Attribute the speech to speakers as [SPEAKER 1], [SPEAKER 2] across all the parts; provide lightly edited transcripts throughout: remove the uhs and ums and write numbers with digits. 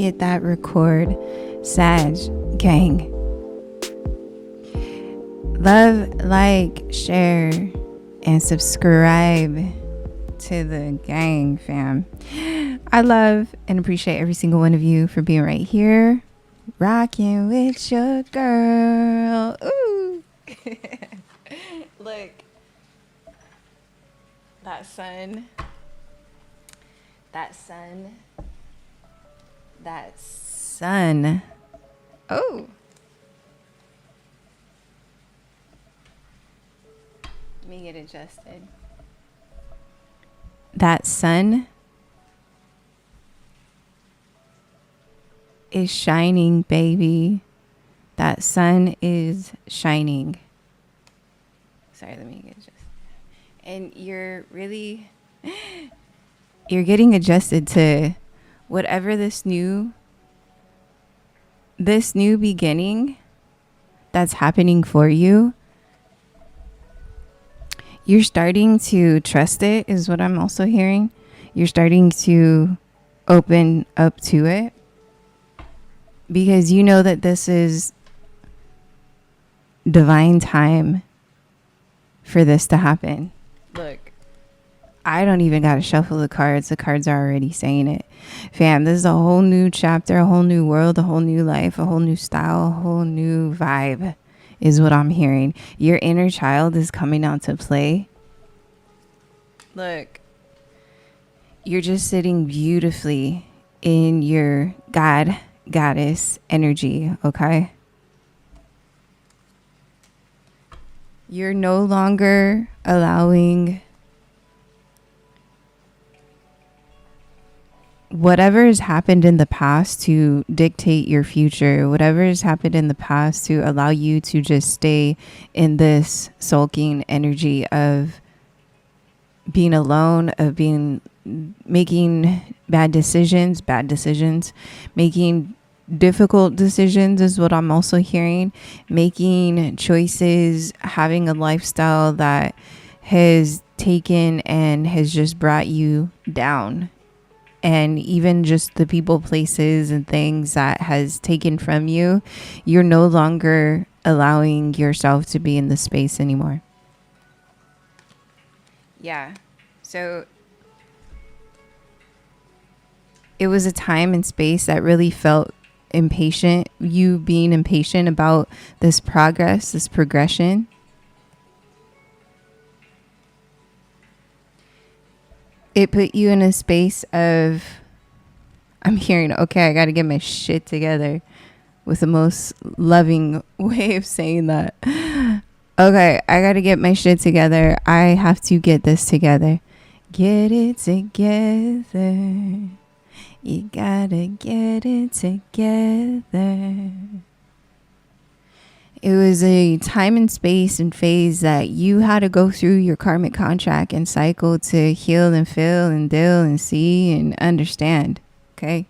[SPEAKER 1] hit that record, Sag gang. Love, like, share, and subscribe to the gang, fam. I love and appreciate every single one of you for being right here, rocking with your girl. Ooh. Look, that sun, oh, let me get adjusted. That sun is shining, baby. That sun is shining. Sorry, let me get adjusted. And you're getting adjusted to whatever this new beginning that's happening for you. You're starting to trust it, is what I'm also hearing. You're starting to open up to it because you know that this is divine time for this to happen. Look, I don't even got to shuffle the cards. The cards are already saying it. Fam, this is a whole new chapter, a whole new world, a whole new life, a whole new style, a whole new vibe is what I'm hearing. Your inner child is coming out to play. Look, you're just sitting beautifully in your goddess energy, okay? You're no longer allowing whatever has happened in the past to dictate your future, whatever has happened in the past to allow you to just stay in this sulking energy of being alone, of making bad decisions, making difficult decisions is what I'm also hearing, making choices, having a lifestyle that has taken and has just brought you down. And even just the people, places, and things that has taken from you, you're no longer allowing yourself to be in the space anymore. Yeah. So it was a time and space that really felt impatient, you being impatient about this progress, this progression. It put you in a space of, I'm hearing, okay, I got to get my shit together, with the most loving way of saying that. Okay, I got to get my shit together. I have to get this together. Get it together. You gotta get it together. It was a time and space and phase that you had to go through your karmic contract and cycle to heal and feel and deal and see and understand. Okay?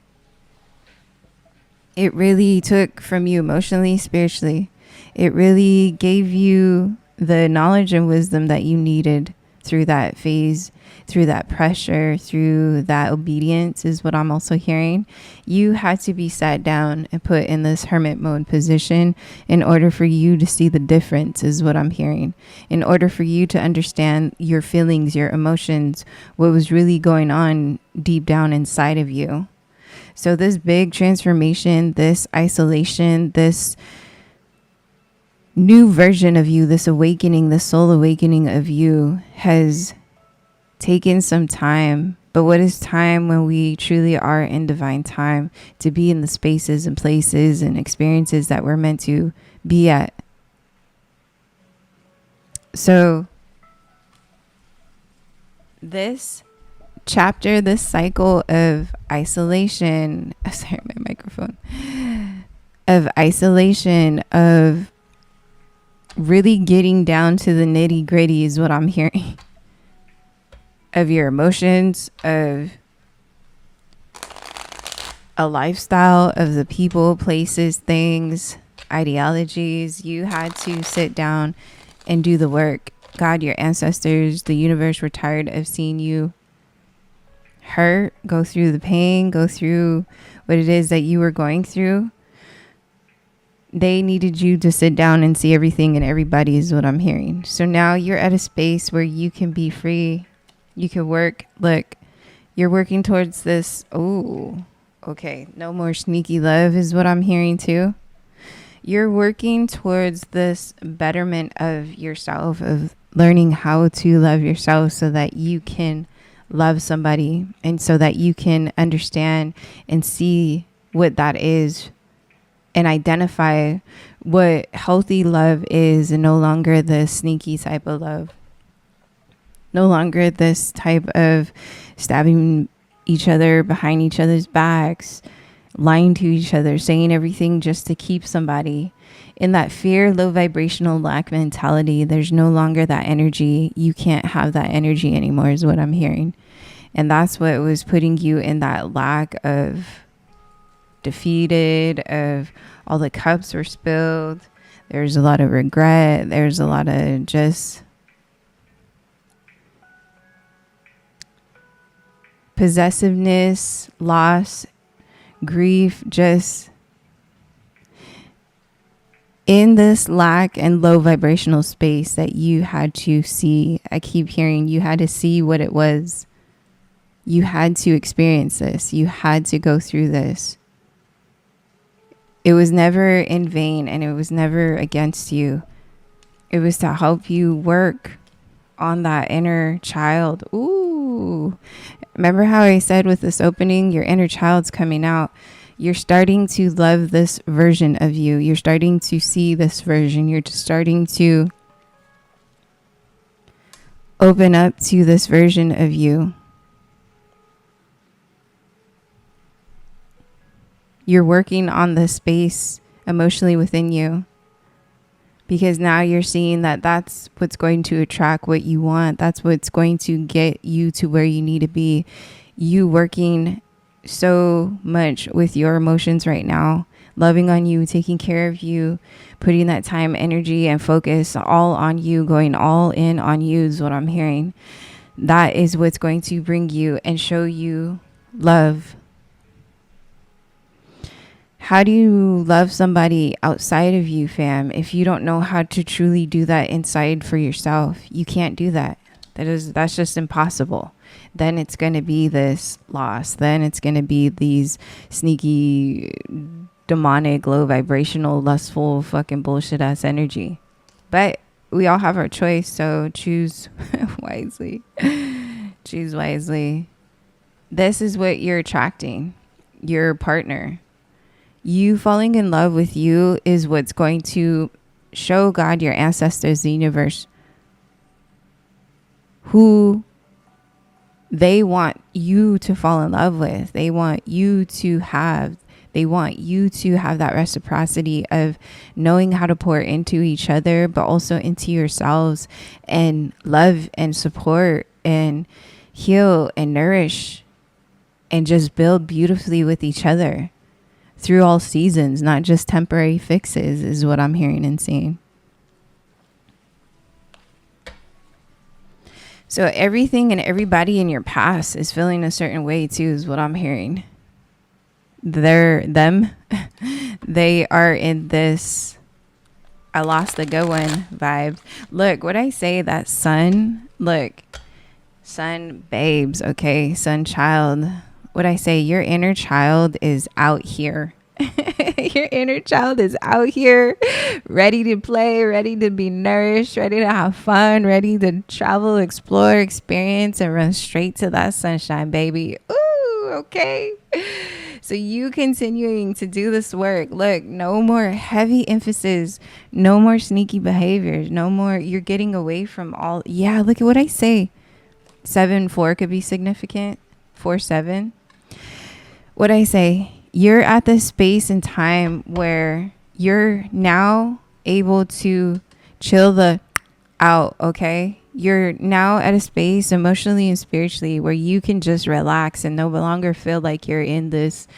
[SPEAKER 1] It really took from you emotionally, spiritually. It really gave you the knowledge and wisdom that you needed through that phase, through that pressure, through that obedience is what I'm also hearing. You had to be sat down and put in this hermit mode position in order for you to see the difference is what I'm hearing. In order for you to understand your feelings, your emotions, what was really going on deep down inside of you. So this big transformation, this isolation, this new version of you, this awakening, this soul awakening of you has taken some time. But what is time when we truly are in divine time to be in the spaces and places and experiences that we're meant to be at? So this chapter, this cycle of isolation, sorry, my microphone, of isolation, of really getting down to the nitty gritty is what I'm hearing. Of your emotions, of a lifestyle, of the people, places, things, ideologies. You had to sit down and do the work. God, your ancestors, the universe were tired of seeing you hurt, go through the pain, go through what it is that you were going through. They needed you to sit down and see everything and everybody is what I'm hearing. So now you're at a space where you can be free. You can work. Look, you're working towards this. Oh, okay. No more sneaky love is what I'm hearing too. You're working towards this betterment of yourself, of learning how to love yourself so that you can love somebody and so that you can understand and see what that is and identify what healthy love is, and no longer the sneaky type of love. No longer this type of stabbing each other behind each other's backs, lying to each other, saying everything just to keep somebody. In that fear, low vibrational lack mentality, there's no longer that energy. You can't have that energy anymore is what I'm hearing. And that's what was putting you in that lack of defeated, of all the cups were spilled. There's a lot of regret. There's a lot of just possessiveness, loss, grief, just in this lack and low vibrational space that you had to see. I keep hearing you had to see what it was. You had to experience this. You had to go through this. It was never in vain and it was never against you. It was to help you work on that inner child. Ooh. Remember how I said with this opening, your inner child's coming out. You're starting to love this version of you. You're starting to see this version. You're just starting to open up to this version of you. You're working on the space emotionally within you, because now you're seeing that that's what's going to attract what you want. That's what's going to get you to where you need to be. You working so much with your emotions right now, loving on you, taking care of you, putting that time, energy, and focus all on you, going all in on you is what I'm hearing. That is what's going to bring you and show you love. How do you love somebody outside of you, fam? If you don't know how to truly do that inside for yourself, you can't do that. That's just impossible. Then it's going to be this loss. Then it's going to be these sneaky, demonic, low vibrational, lustful, fucking bullshit ass energy. But we all have our choice, so choose wisely. Choose wisely. This is what you're attracting. Your partner. You falling in love with you is what's going to show God, your ancestors, the universe, who they want you to fall in love with. They want you to have that reciprocity of knowing how to pour into each other, but also into yourselves, and love and support and heal and nourish and just build beautifully with each other. Through all seasons, not just temporary fixes, is what I'm hearing and seeing. So everything and everybody in your past is feeling a certain way too, is what I'm hearing. They are in this I lost the good one vibe. Look, what I say, that sun, look, sun babes, okay, sun child. What I say, your inner child is out here. Your inner child is out here, ready to play, ready to be nourished, ready to have fun, ready to travel, explore, experience, and run straight to that sunshine, baby. Ooh, okay. So you continuing to do this work. Look, no more heavy emphasis, no more sneaky behaviors, no more. You're getting away from all. Yeah, look at what I say. 7-4 could be significant. 4-7. What I say, you're at this space and time where you're now able to chill the out, okay? You're now at a space emotionally and spiritually where you can just relax and no longer feel like you're in this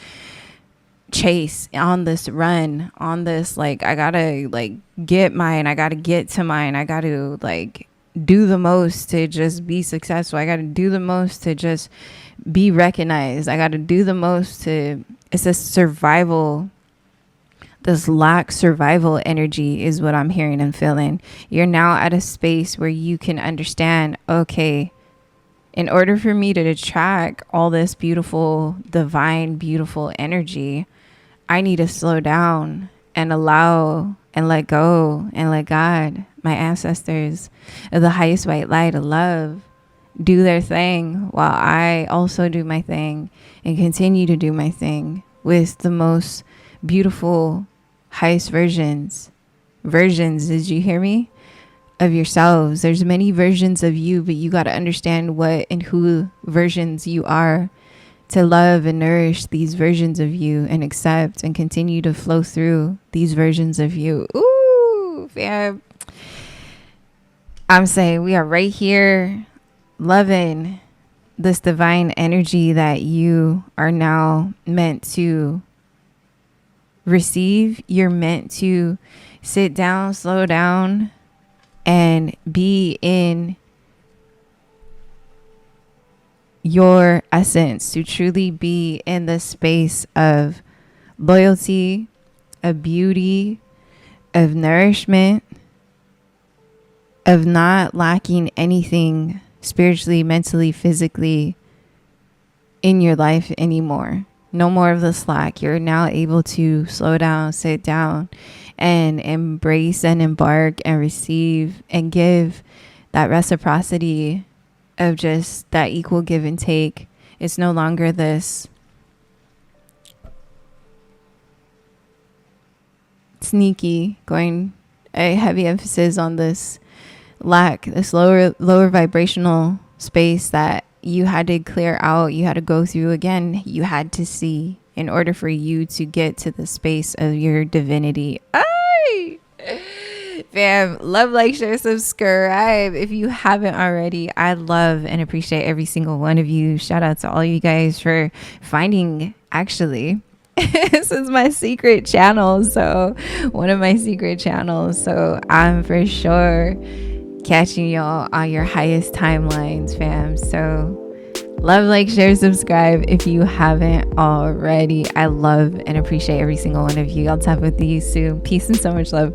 [SPEAKER 1] chase, on this run, on this, like, I gotta, like, get mine. I gotta get to mine. I gotta, like, do the most to just be successful. I gotta do the most to just be recognized. I got to do the most to, it's a survival, this lack survival energy is what I'm hearing and feeling. You're now at a space where you can understand, okay, in order for me to attract all this beautiful, divine, beautiful energy, I need to slow down and allow and let go and let God, my ancestors of the highest white light of love, do their thing while I also do my thing and continue to do my thing with the most beautiful, highest versions, did you hear me? Of yourselves. There's many versions of you, but you got to understand what and who versions you are to love and nourish these versions of you and accept and continue to flow through these versions of you. Ooh, fam. I'm saying we are right here loving this divine energy that you are now meant to receive. You're meant to sit down, slow down, and be in your essence, to truly be in the space of loyalty, of beauty, of nourishment, of not lacking anything spiritually, mentally, physically in your life anymore. No more of the slack. You're now able to slow down, sit down, and embrace and embark and receive and give that reciprocity of just that equal give and take. It's no longer this sneaky, going a heavy emphasis on this lack, this lower vibrational space that you had to clear out, you had to go through again, you had to see in order for you to get to the space of your divinity. Ay! Fam, love, like, share, subscribe if you haven't already. I love and appreciate every single one of you. Shout out to all you guys for finding, actually, this is my secret channel. So one of my secret channels. So I'm for sure catching y'all on your highest timelines, fam. So love, like, share, subscribe if you haven't already. I love and appreciate every single one of you. I'll talk with you soon. Peace and so much love.